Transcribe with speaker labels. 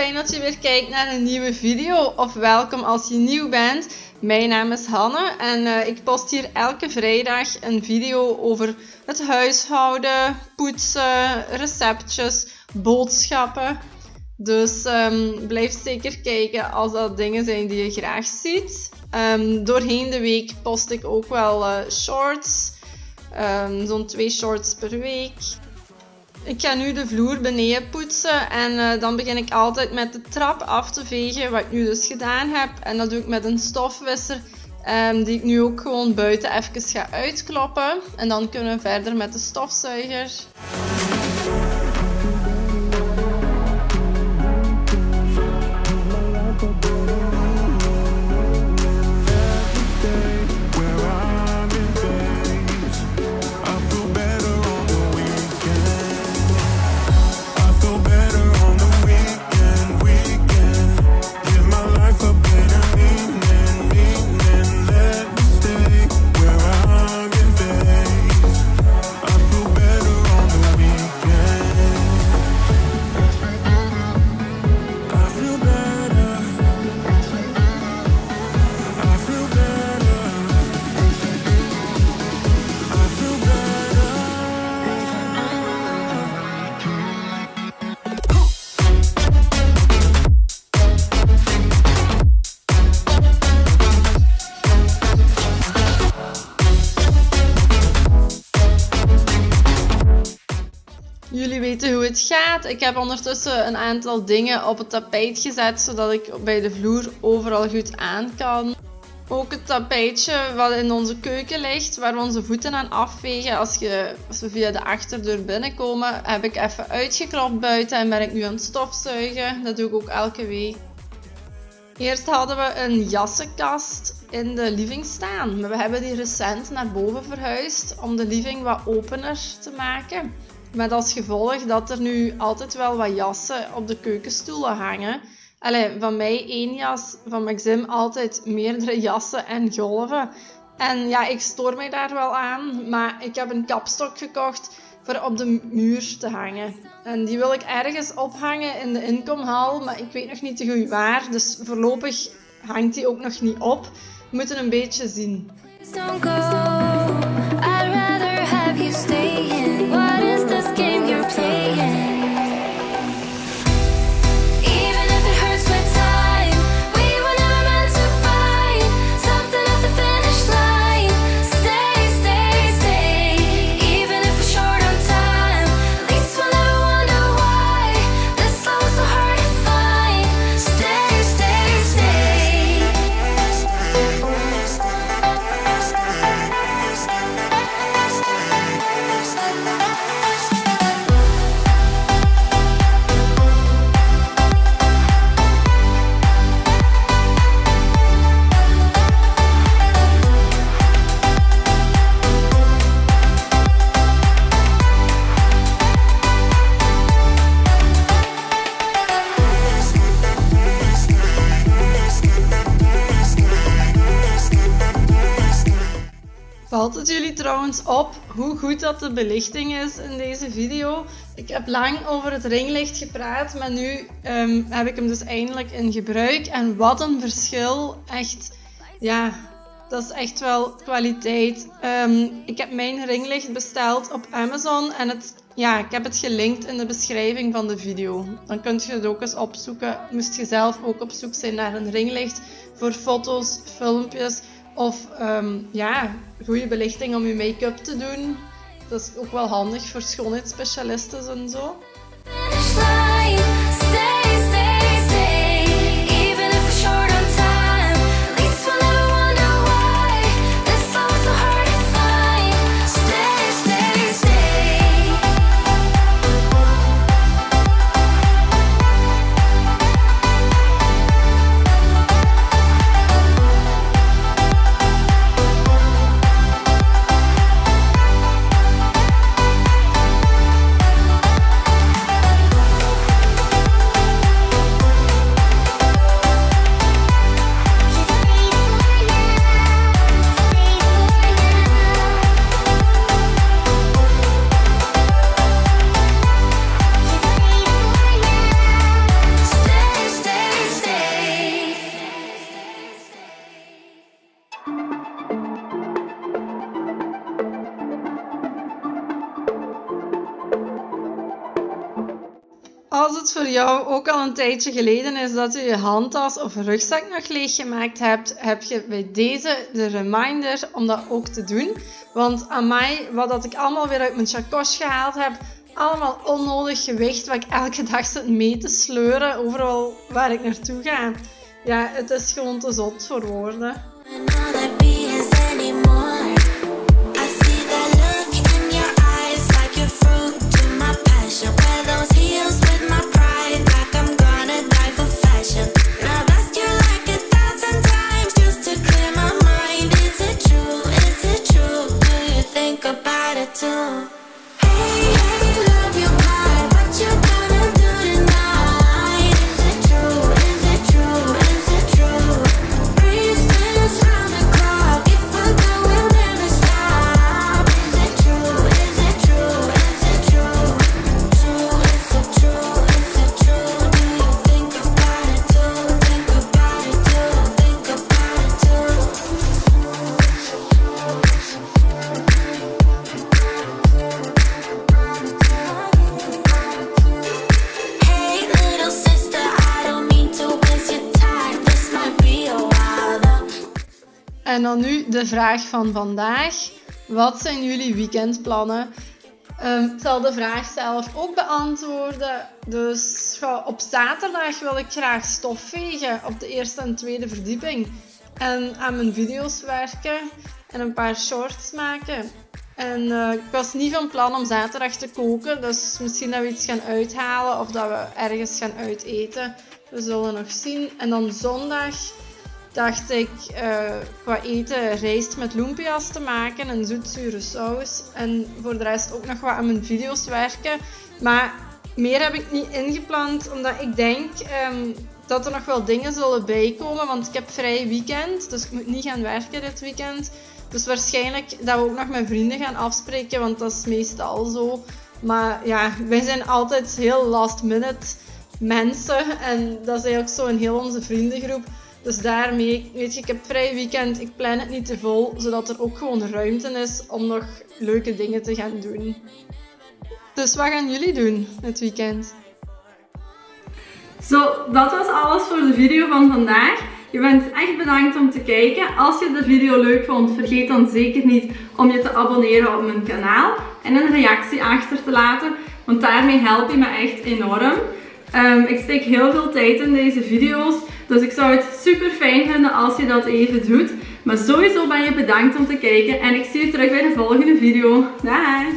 Speaker 1: fijn dat je weer kijkt naar een nieuwe video, of welkom als je nieuw bent. Mijn naam is Hanne en ik post hier elke vrijdag een video over het huishouden, poetsen, receptjes, boodschappen. Dus blijf zeker kijken als dat dingen zijn die je graag ziet. Doorheen de week post ik ook wel shorts, zo'n 2 shorts per week. Ik ga nu de vloer beneden poetsen en dan begin ik altijd met de trap af te vegen, wat ik nu dus gedaan heb. En dat doe ik met een stofwisser die ik nu ook gewoon buiten even ga uitkloppen. En dan kunnen we verder met de stofzuiger. Jullie weten hoe het gaat. Ik heb ondertussen een aantal dingen op het tapijt gezet, zodat ik bij de vloer overal goed aan kan. Ook het tapijtje wat in onze keuken ligt, waar we onze voeten aan afvegen als we via de achterdeur binnenkomen, heb ik even uitgeklopt buiten en ben ik nu aan het stofzuigen. Dat doe ik ook elke week. Eerst hadden we een jassenkast in de living staan. Maar we hebben die recent naar boven verhuisd om de living wat opener te maken. Met als gevolg dat er nu altijd wel wat jassen op de keukenstoelen hangen. Allee, van mij 1 jas, van Maxim altijd meerdere jassen en golven. En ja, ik stoor mij daar wel aan, maar ik heb een kapstok gekocht voor op de muur te hangen. En die wil ik ergens ophangen in de inkomhal, maar ik weet nog niet te goed waar. Dus voorlopig hangt die ook nog niet op. We moeten een beetje zien. Valt het jullie trouwens op hoe goed dat de belichting is in deze video? Ik heb lang over het ringlicht gepraat, maar nu heb ik hem dus eindelijk in gebruik. En wat een verschil. Echt, ja, dat is echt wel kwaliteit. Ik heb mijn ringlicht besteld op Amazon en ik heb het gelinkt in de beschrijving van de video. Dan kunt je het ook eens opzoeken. Moest je zelf ook op zoek zijn naar een ringlicht voor foto's, filmpjes of goede belichting om je make-up te doen. Dat is ook wel handig voor schoonheidsspecialisten en zo. Als het voor jou ook al een tijdje geleden is dat je je handtas of rugzak nog leeggemaakt hebt, heb je bij deze de reminder om dat ook te doen. Want aan mij, wat ik allemaal weer uit mijn chakos gehaald heb, allemaal onnodig gewicht wat ik elke dag zit mee te sleuren overal waar ik naartoe ga. Ja, het is gewoon te zot voor woorden. En dan nu de vraag van vandaag. Wat zijn jullie weekendplannen? Ik zal de vraag zelf ook beantwoorden. Dus op zaterdag wil ik graag stofvegen op de eerste en tweede verdieping. En aan mijn video's werken en een paar shorts maken. En ik was niet van plan om zaterdag te koken. Dus misschien dat we iets gaan uithalen of dat we ergens gaan uiteten. We zullen nog zien. En dan zondag dacht ik qua eten rijst met lumpia's te maken en zoetzure saus. En voor de rest ook nog wat aan mijn video's werken. Maar meer heb ik niet ingepland, omdat ik denk dat er nog wel dingen zullen bijkomen. Want ik heb vrij weekend, dus ik moet niet gaan werken dit weekend. Dus waarschijnlijk dat we ook nog met vrienden gaan afspreken, want dat is meestal zo. Maar ja, wij zijn altijd heel last minute mensen. En dat is eigenlijk zo in heel onze vriendengroep. Dus daarmee, weet je, ik heb vrij weekend, ik plan het niet te vol, zodat er ook gewoon ruimte is om nog leuke dingen te gaan doen. Dus wat gaan jullie doen dit weekend?
Speaker 2: Zo, dat was alles voor de video van vandaag. Je bent echt bedankt om te kijken. Als je de video leuk vond, vergeet dan zeker niet om je te abonneren op mijn kanaal en een reactie achter te laten, want daarmee help je me echt enorm. Ik steek heel veel tijd in deze video's. Dus ik zou het super fijn vinden als je dat even doet. Maar sowieso ben je bedankt om te kijken en ik zie je terug bij de volgende video. Daag!